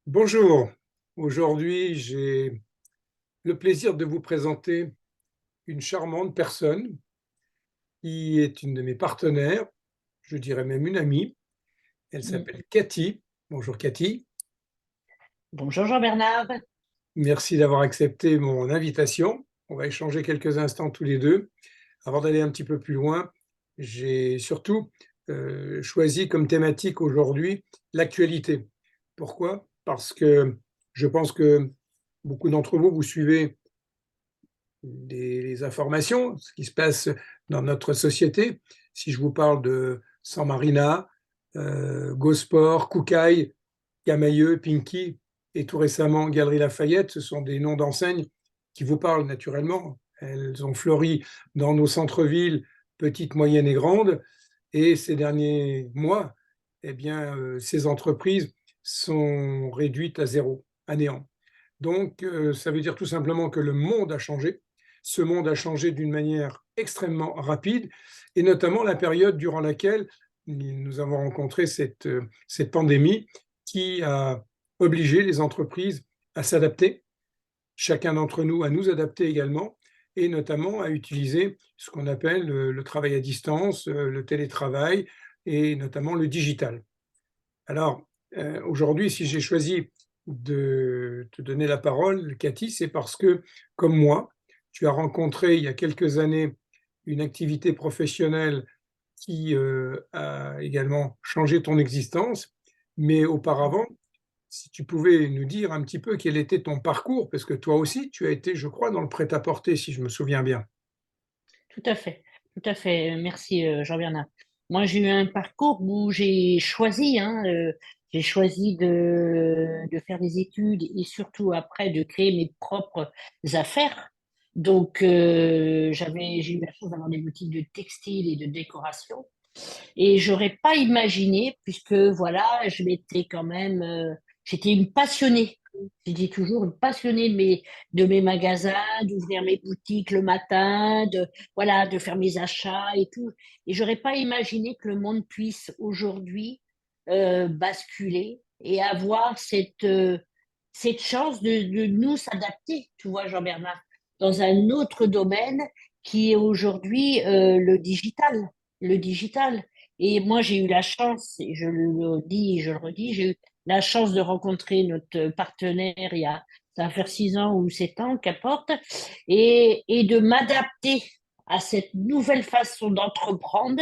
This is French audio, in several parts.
Bonjour, aujourd'hui j'ai le plaisir de vous présenter une charmante personne qui est une de mes partenaires, je dirais même une amie. Elle Mm. s'appelle Cathy. Bonjour Cathy, Bonjour Jean-Bernard. merci d'avoir accepté mon invitation. On va échanger quelques instants tous les deux. Avant d'aller un petit peu plus loin, j'ai surtout choisi comme thématique aujourd'hui l'actualité. Pourquoi? Parce que je pense que beaucoup d'entre vous, vous suivez les informations, ce qui se passe dans notre société. Si je vous parle de San Marina, Gosport, Koukaï, Camailleux, Pinky et tout récemment Galerie Lafayette, ce sont des noms d'enseignes qui vous parlent naturellement. Elles ont fleuri dans nos centres-villes, petites, moyennes et grandes. Et ces derniers mois, eh bien, ces entreprises sont réduites à zéro, à néant. Donc, ça veut dire tout simplement que le monde a changé. Ce monde a changé d'une manière extrêmement rapide, et notamment la période durant laquelle nous avons rencontré cette pandémie qui a obligé les entreprises à s'adapter, chacun d'entre nous à nous adapter également, et notamment à utiliser ce qu'on appelle le travail à distance, le télétravail et notamment le digital. Alors, aujourd'hui, si j'ai choisi de te donner la parole, Cathy, c'est parce que, comme moi, tu as rencontré il y a quelques années une activité professionnelle qui a également changé ton existence. Mais auparavant, si tu pouvais nous dire un petit peu quel était ton parcours, parce que toi aussi, tu as été, je crois, dans le prêt-à-porter, si je me souviens bien. Tout à fait, tout à fait. Merci Jean-Bernard. Moi, j'ai eu un parcours où j'ai choisi, j'ai choisi de faire des études et surtout après de créer mes propres affaires. Donc, j'ai eu la chance d'avoir des boutiques de textile et de décoration. Et j'aurais pas imaginé, puisque voilà, j'étais une passionnée. Je dis toujours une passionnée de mes magasins, d'ouvrir mes boutiques le matin, voilà, de faire mes achats et tout. Et j'aurais pas imaginé que le monde puisse aujourd'hui basculer et avoir cette chance de nous s'adapter, tu vois, Jean-Bernard, dans un autre domaine qui est aujourd'hui le digital. Le digital. Et moi, j'ai eu la chance, et je le dis et je le redis, j'ai eu la chance de rencontrer notre partenaire ça va faire 6 ans ou 7 ans, qu'importe, et de m'adapter à cette nouvelle façon d'entreprendre.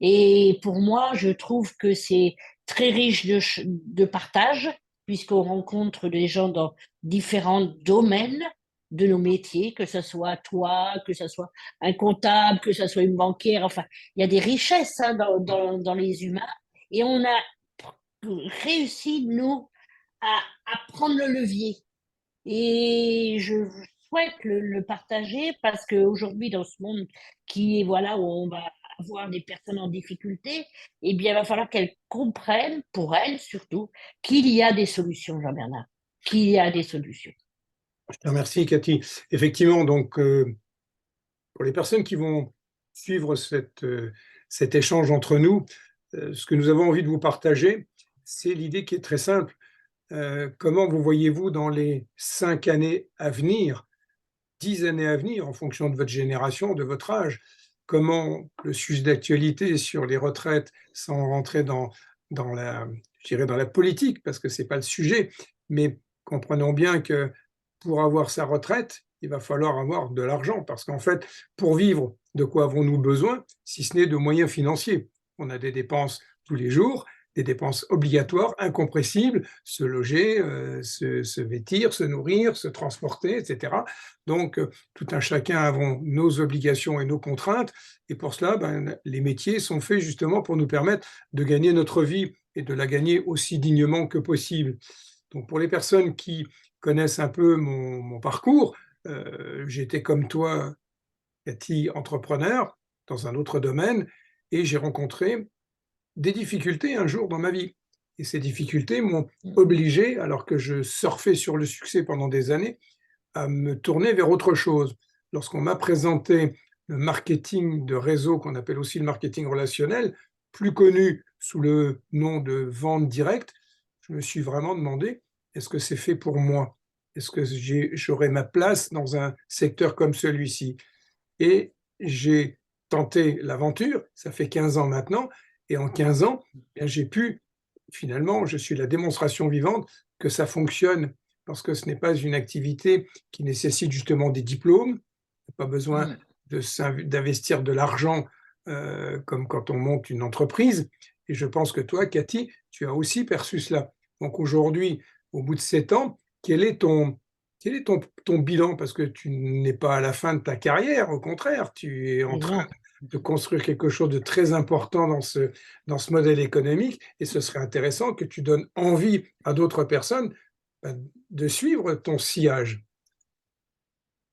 Et pour moi, je trouve que c'est très riche de partage, puisqu'on rencontre des gens dans différents domaines de nos métiers, que ce soit toi, que ce soit un comptable, que ce soit une banquière. Enfin, il y a des richesses dans les humains. Et on a réussi, nous, à, à prendre le levier. Et je souhaite le partager parce qu'aujourd'hui, dans ce monde qui est, voilà, où on va avoir des personnes en difficulté, eh bien, il va falloir qu'elles comprennent, pour elles surtout, qu'il y a des solutions, Jean-Bernard, qu'il y a des solutions. Je te remercie, Cathy. Effectivement, donc, pour les personnes qui vont suivre cet échange entre nous, ce que nous avons envie de vous partager, c'est l'idée qui est très simple. Comment vous voyez-vous dans les 5 années à venir, 10 années à venir, en fonction de votre génération, de votre âge? Comment le sujet d'actualité sur les retraites, sans rentrer dans je dirais dans la politique, parce que ce n'est pas le sujet, mais comprenons bien que pour avoir sa retraite, il va falloir avoir de l'argent, parce qu'en fait, pour vivre, de quoi avons-nous besoin, si ce n'est de moyens financiers? On a des dépenses tous les jours, des dépenses obligatoires, incompressibles, se loger, se vêtir, se nourrir, se transporter, etc. Donc, tout un chacun avons nos obligations et nos contraintes, et pour cela, ben, les métiers sont faits justement pour nous permettre de gagner notre vie et de la gagner aussi dignement que possible. Donc, pour les personnes qui connaissent un peu mon parcours, j'étais comme toi, Cathy, entrepreneur dans un autre domaine, et j'ai rencontré des difficultés un jour dans ma vie. Et ces difficultés m'ont obligé, alors que je surfais sur le succès pendant des années, à me tourner vers autre chose. Lorsqu'on m'a présenté le marketing de réseau, qu'on appelle aussi le marketing relationnel, plus connu sous le nom de vente directe, je me suis vraiment demandé est-ce que c'est fait pour moi? Est-ce que j'aurai ma place dans un secteur comme celui-ci? Et j'ai tenté l'aventure, ça fait 15 ans maintenant, et en 15 ans, eh bien, j'ai pu, finalement, je suis la démonstration vivante que ça fonctionne, parce que ce n'est pas une activité qui nécessite justement des diplômes, pas besoin Mm. d'investir de l'argent comme quand on monte une entreprise. Et je pense que toi, Cathy, tu as aussi perçu cela. Donc aujourd'hui, au bout de 7 ans, quel est ton bilan? Parce que tu n'es pas à la fin de ta carrière, au contraire, tu es en Mais train non. de construire quelque chose de très important dans ce modèle économique, et ce serait intéressant que tu donnes envie à d'autres personnes de suivre ton sillage.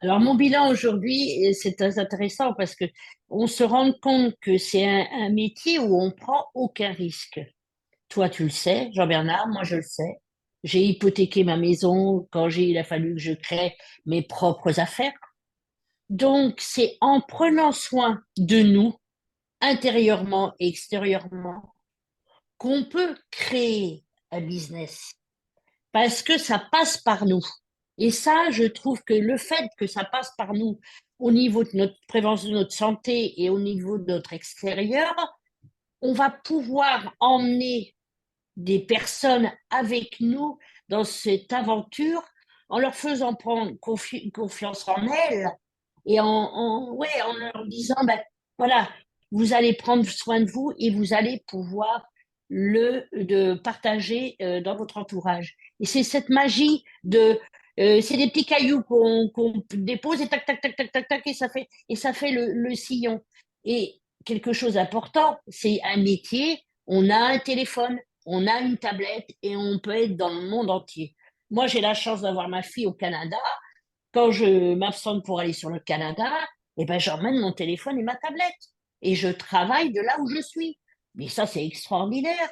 Alors, mon bilan aujourd'hui, c'est très intéressant parce que on se rend compte que c'est un métier où on prend aucun risque. Toi, tu le sais, Jean-Bernard, moi, je le sais. J'ai hypothéqué ma maison quand il a fallu que je crée mes propres affaires. Donc, c'est en prenant soin de nous, intérieurement et extérieurement, qu'on peut créer un business. Parce que ça passe par nous. Et ça, je trouve que le fait que ça passe par nous au niveau de notre prévention de notre santé et au niveau de notre extérieur, on va pouvoir emmener des personnes avec nous dans cette aventure en leur faisant prendre confiance en elles et ouais, en leur disant, ben, voilà, vous allez prendre soin de vous et vous allez pouvoir de partager dans votre entourage. Et c'est cette magie c'est des petits cailloux qu'on dépose et tac, tac, tac, tac, tac, tac, et ça fait le sillon. Et quelque chose d'important, c'est un métier, on a un téléphone, on a une tablette et on peut être dans le monde entier. Moi, j'ai la chance d'avoir ma fille au Canada. Quand je m'absente pour aller sur le Canada, eh ben, j'emmène mon téléphone et ma tablette. Et je travaille de là où je suis. Mais ça, c'est extraordinaire.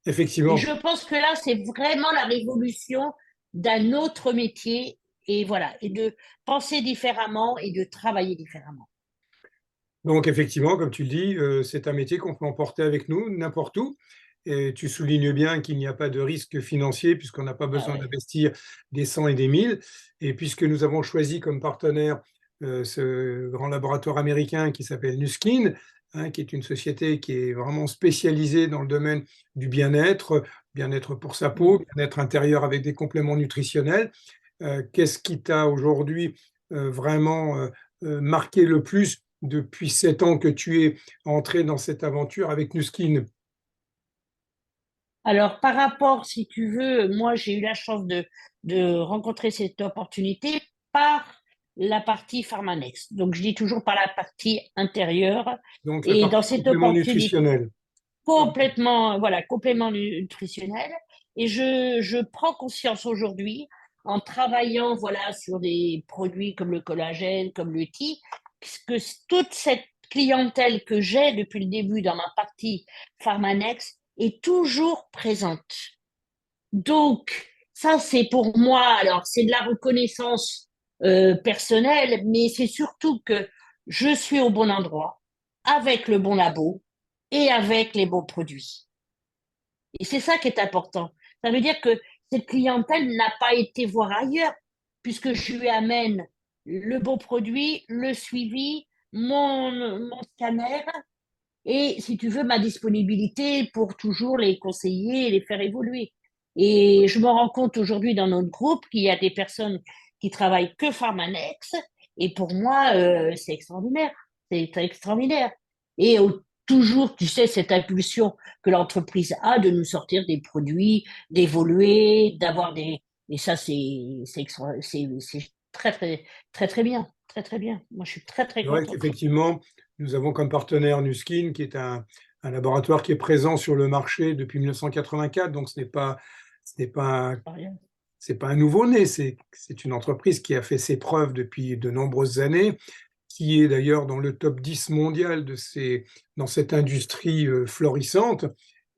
Et Effectivement. je pense que là, c'est vraiment la révolution d'un autre métier. Et voilà, et de penser différemment et de travailler différemment. Donc effectivement, comme tu le dis, c'est un métier qu'on peut emporter avec nous n'importe où. Et tu soulignes bien qu'il n'y a pas de risque financier puisqu'on n'a pas Ah besoin ouais. d'investir des cents et des mille. Et puisque nous avons choisi comme partenaire ce grand laboratoire américain qui s'appelle Nuskin, hein, qui est une société qui est vraiment spécialisée dans le domaine du bien-être, bien-être pour sa peau, Mm. bien-être intérieur avec des compléments nutritionnels. Qu'est-ce qui t'a aujourd'hui vraiment marqué le plus depuis 7 ans que tu es entré dans cette aventure avec Nuskin? Alors, par rapport, si tu veux, moi, j'ai eu la chance de rencontrer cette opportunité par la partie Pharmanex. Donc, je dis toujours par la partie intérieure. Donc la Et partie dans cette complément opportunité, nutritionnel. complètement, voilà, complément nutritionnel. Et je prends conscience aujourd'hui, en travaillant, voilà, sur des produits comme le collagène, comme le TI, que toute cette clientèle que j'ai depuis le début dans ma partie Pharmanex est toujours présente. Donc, ça, c'est pour moi, alors, c'est de la reconnaissance personnelle, mais c'est surtout que je suis au bon endroit, avec le bon labo et avec les bons produits. Et c'est ça qui est important. Ça veut dire que cette clientèle n'a pas été voir ailleurs, puisque je lui amène le bon produit, le suivi, mon scanner et, si tu veux, ma disponibilité pour toujours les conseiller et les faire évoluer. Et je me rends compte aujourd'hui dans notre groupe qu'il y a des personnes qui travaillent que Pharmanex. Et pour moi, c'est extraordinaire. C'est extraordinaire. Et toujours, tu sais, cette impulsion que l'entreprise a de nous sortir des produits, d'évoluer, d'avoir des... Et ça, c'est très, très, très, très bien. Très, très bien. Moi, je suis très, très C'est vrai contente. qu'effectivement, nous avons comme partenaire Nuskin, qui est un laboratoire qui est présent sur le marché depuis 1984, donc ce n'est pas, c'est pas un nouveau-né, c'est une entreprise qui a fait ses preuves depuis de nombreuses années, qui est d'ailleurs dans le top 10 mondial dans cette industrie florissante.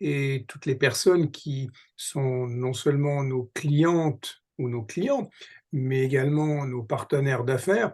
Et toutes les personnes qui sont non seulement nos clientes ou nos clients, mais également nos partenaires d'affaires,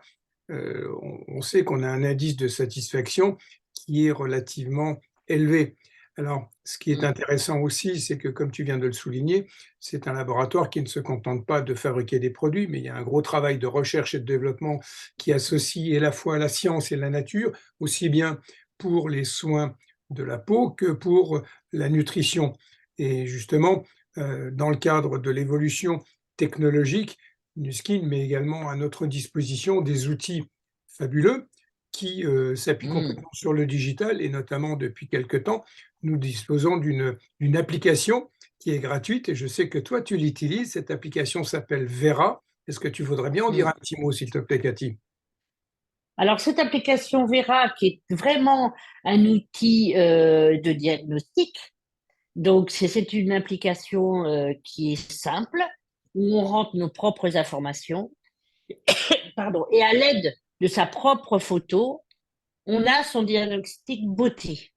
on sait qu'on a un indice de satisfaction qui est relativement élevé. Alors, ce qui est Mmh. intéressant aussi, c'est que, comme tu viens de le souligner, c'est un laboratoire qui ne se contente pas de fabriquer des produits, mais il y a un gros travail de recherche et de développement qui associe à la fois la science et la nature, aussi bien pour les soins de la peau que pour la nutrition. Et justement, dans le cadre de l'évolution technologique, Nuskin met également à notre disposition des outils fabuleux qui s'appuient Mmh. complètement sur le digital et notamment depuis quelque temps nous disposons d'une application qui est gratuite et je sais que toi, tu l'utilises. Cette application s'appelle Vera. Est-ce que tu voudrais bien en dire Mmh. un petit mot, s'il te plaît, Cathy? Alors cette application Vera, qui est vraiment un outil, de diagnostic, donc c'est une application, qui est simple, où on rentre nos propres informations, pardon, et à l'aide de sa propre photo, on a son diagnostic beauté.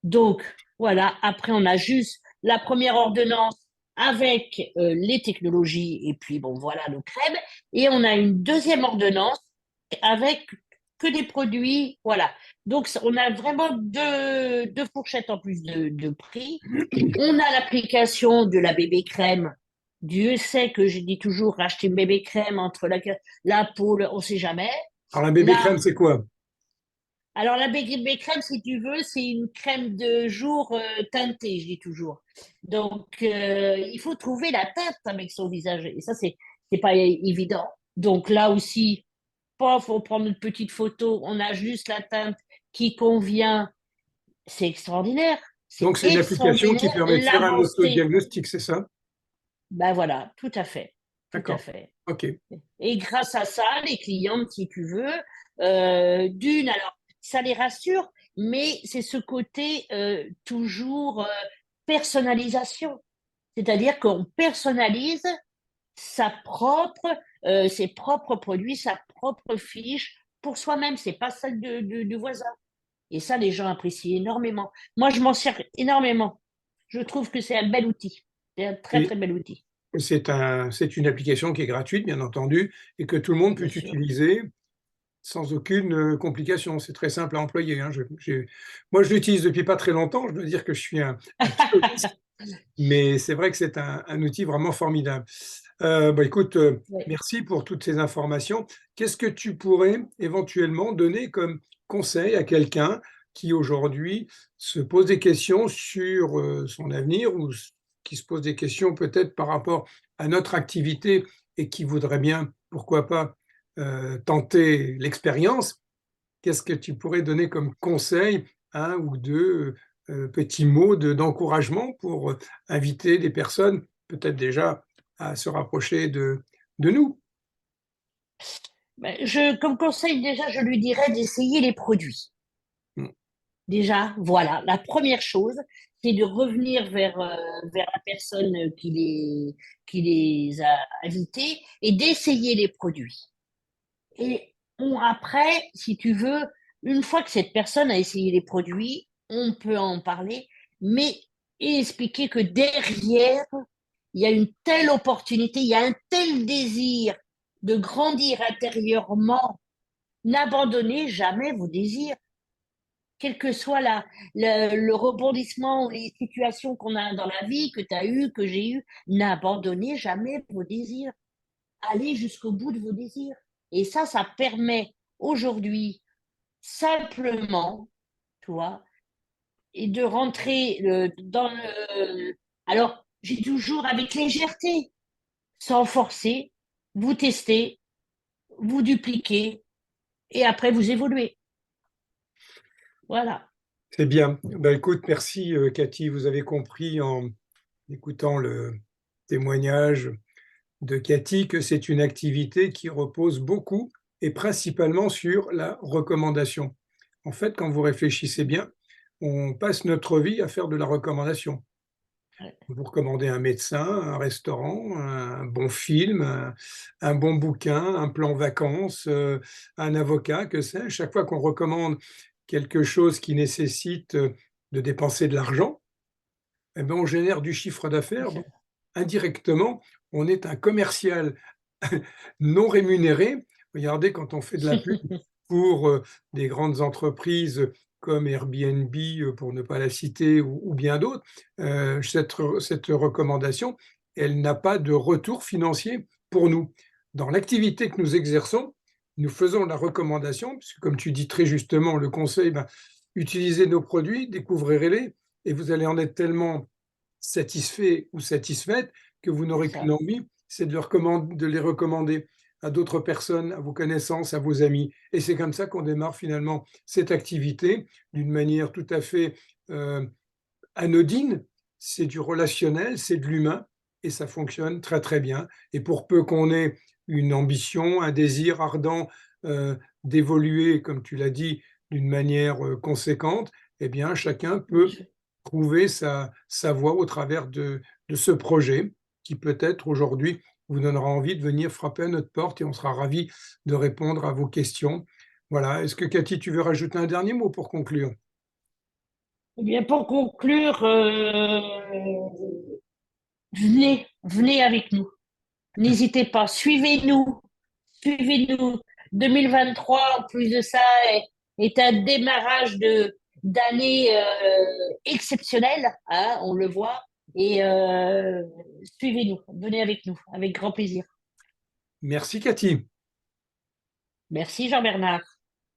Donc voilà, après on a juste la première ordonnance avec, les technologies et puis bon voilà nos crèmes et on a une deuxième ordonnance avec que des produits, voilà. Donc on a vraiment deux fourchettes en plus de prix. On a l'application de la bébé crème. Dieu sait que je dis toujours racheter une bébé crème entre la peau, on ne sait jamais. Alors, la bébé Là, crème, c'est quoi? alors la bébé crème, si tu veux, c'est une crème de jour teintée, je dis toujours. Donc il faut trouver la teinte avec son visage et ça c'est pas évident. Donc là aussi, il faut prendre une petite photo, on a juste la teinte qui convient. C'est extraordinaire, c'est Donc, c'est une application qui extraordinaire permet de faire un l'avancée. autodiagnostic, c'est ça? Ben voilà, tout à fait, tout à D'accord. fait. OK. Et grâce à ça, les clientes, si tu veux, alors ça les rassure, mais c'est ce côté toujours personnalisation. C'est-à-dire qu'on personnalise ses propres produits, sa propre fiche pour soi-même. C'est pas celle du voisin. Et ça, les gens apprécient énormément. Moi, je m'en sers énormément. Je trouve que c'est un bel outil. C'est un très, Et très bel outil, c'est une application qui est gratuite, bien entendu, et que tout le monde peut bien sûr. utiliser sans aucune complication. C'est très simple à employer, hein. Moi, je l'utilise depuis pas très longtemps. Je dois dire que je suis un petit novice, mais c'est vrai que c'est un outil vraiment formidable. Bah, écoute, Ouais. merci pour toutes ces informations. Qu'est-ce que tu pourrais éventuellement donner comme conseil à quelqu'un qui aujourd'hui se pose des questions sur, son avenir ou qui se pose des questions peut-être par rapport à notre activité et qui voudrait bien, pourquoi pas, tenter l'expérience? Qu'est-ce que tu pourrais donner comme conseil, un ou 2 petits mots d'encouragement pour, inviter des personnes, peut-être déjà à se rapprocher de nous? Ben, comme conseil, déjà, je lui dirais d'essayer les produits. Mmh. Déjà, voilà, la première chose, c'est de revenir vers la personne qui les a invités et d'essayer les produits. Et après, si tu veux, une fois que cette personne a essayé les produits, on peut en parler, mais expliquer que derrière, il y a une telle opportunité, il y a un tel désir de grandir intérieurement. N'abandonnez jamais vos désirs, quel que soit le rebondissement ou les situations qu'on a dans la vie, que tu as eu, que j'ai eu, n'abandonnez jamais vos désirs. Allez jusqu'au bout de vos désirs. Et ça permet aujourd'hui simplement, tu vois, et de rentrer dans le... Alors, j'ai toujours avec légèreté, sans forcer, vous testez, vous dupliquez, et après vous évoluez. Voilà. C'est bien. Bah, écoute, merci, Cathy. Vous avez compris en écoutant le témoignage de Cathy que c'est une activité qui repose beaucoup et principalement sur la recommandation. En fait, quand vous réfléchissez bien, on passe notre vie à faire de la recommandation. Ouais. Vous recommandez un médecin, un restaurant, un bon film, un bon bouquin, un plan vacances, un avocat, que sais-je. Chaque fois qu'on recommande quelque chose qui nécessite, de dépenser de l'argent, eh ben, on génère du chiffre d'affaires, donc indirectement, on est un commercial non rémunéré. Regardez quand on fait de la pub pour, des grandes entreprises comme Airbnb, pour ne pas la citer, ou bien d'autres, cette recommandation, elle n'a pas de retour financier pour nous. Dans l'activité que nous exerçons, nous faisons la recommandation, puisque comme tu dis très justement, le conseil, ben, utilisez nos produits, découvrez-les, et vous allez en être tellement satisfait ou satisfaite que vous C'est n'aurez qu'une ça. envie, c'est de les recommander à d'autres personnes, à vos connaissances, à vos amis. Et c'est comme ça qu'on démarre finalement cette activité d'une manière tout à fait euh, anodine. C'est du relationnel, c'est de l'humain et ça fonctionne très très bien. Et pour peu qu'on ait une ambition, un désir ardent d'évoluer, comme tu l'as dit, d'une manière conséquente, eh bien chacun peut trouver sa voie au travers de ce projet qui peut-être aujourd'hui vous donnera envie de venir frapper à notre porte et on sera ravis de répondre à vos questions. Voilà. Est-ce que Cathy, tu veux rajouter un dernier mot pour conclure? Eh bien, pour conclure, venez avec nous. N'hésitez pas, suivez-nous, suivez-nous. 2023, en plus de ça, est un démarrage d'année exceptionnelle, hein, on le voit. Et suivez-nous, venez avec nous, avec grand plaisir. Merci Cathy. Merci Jean-Bernard.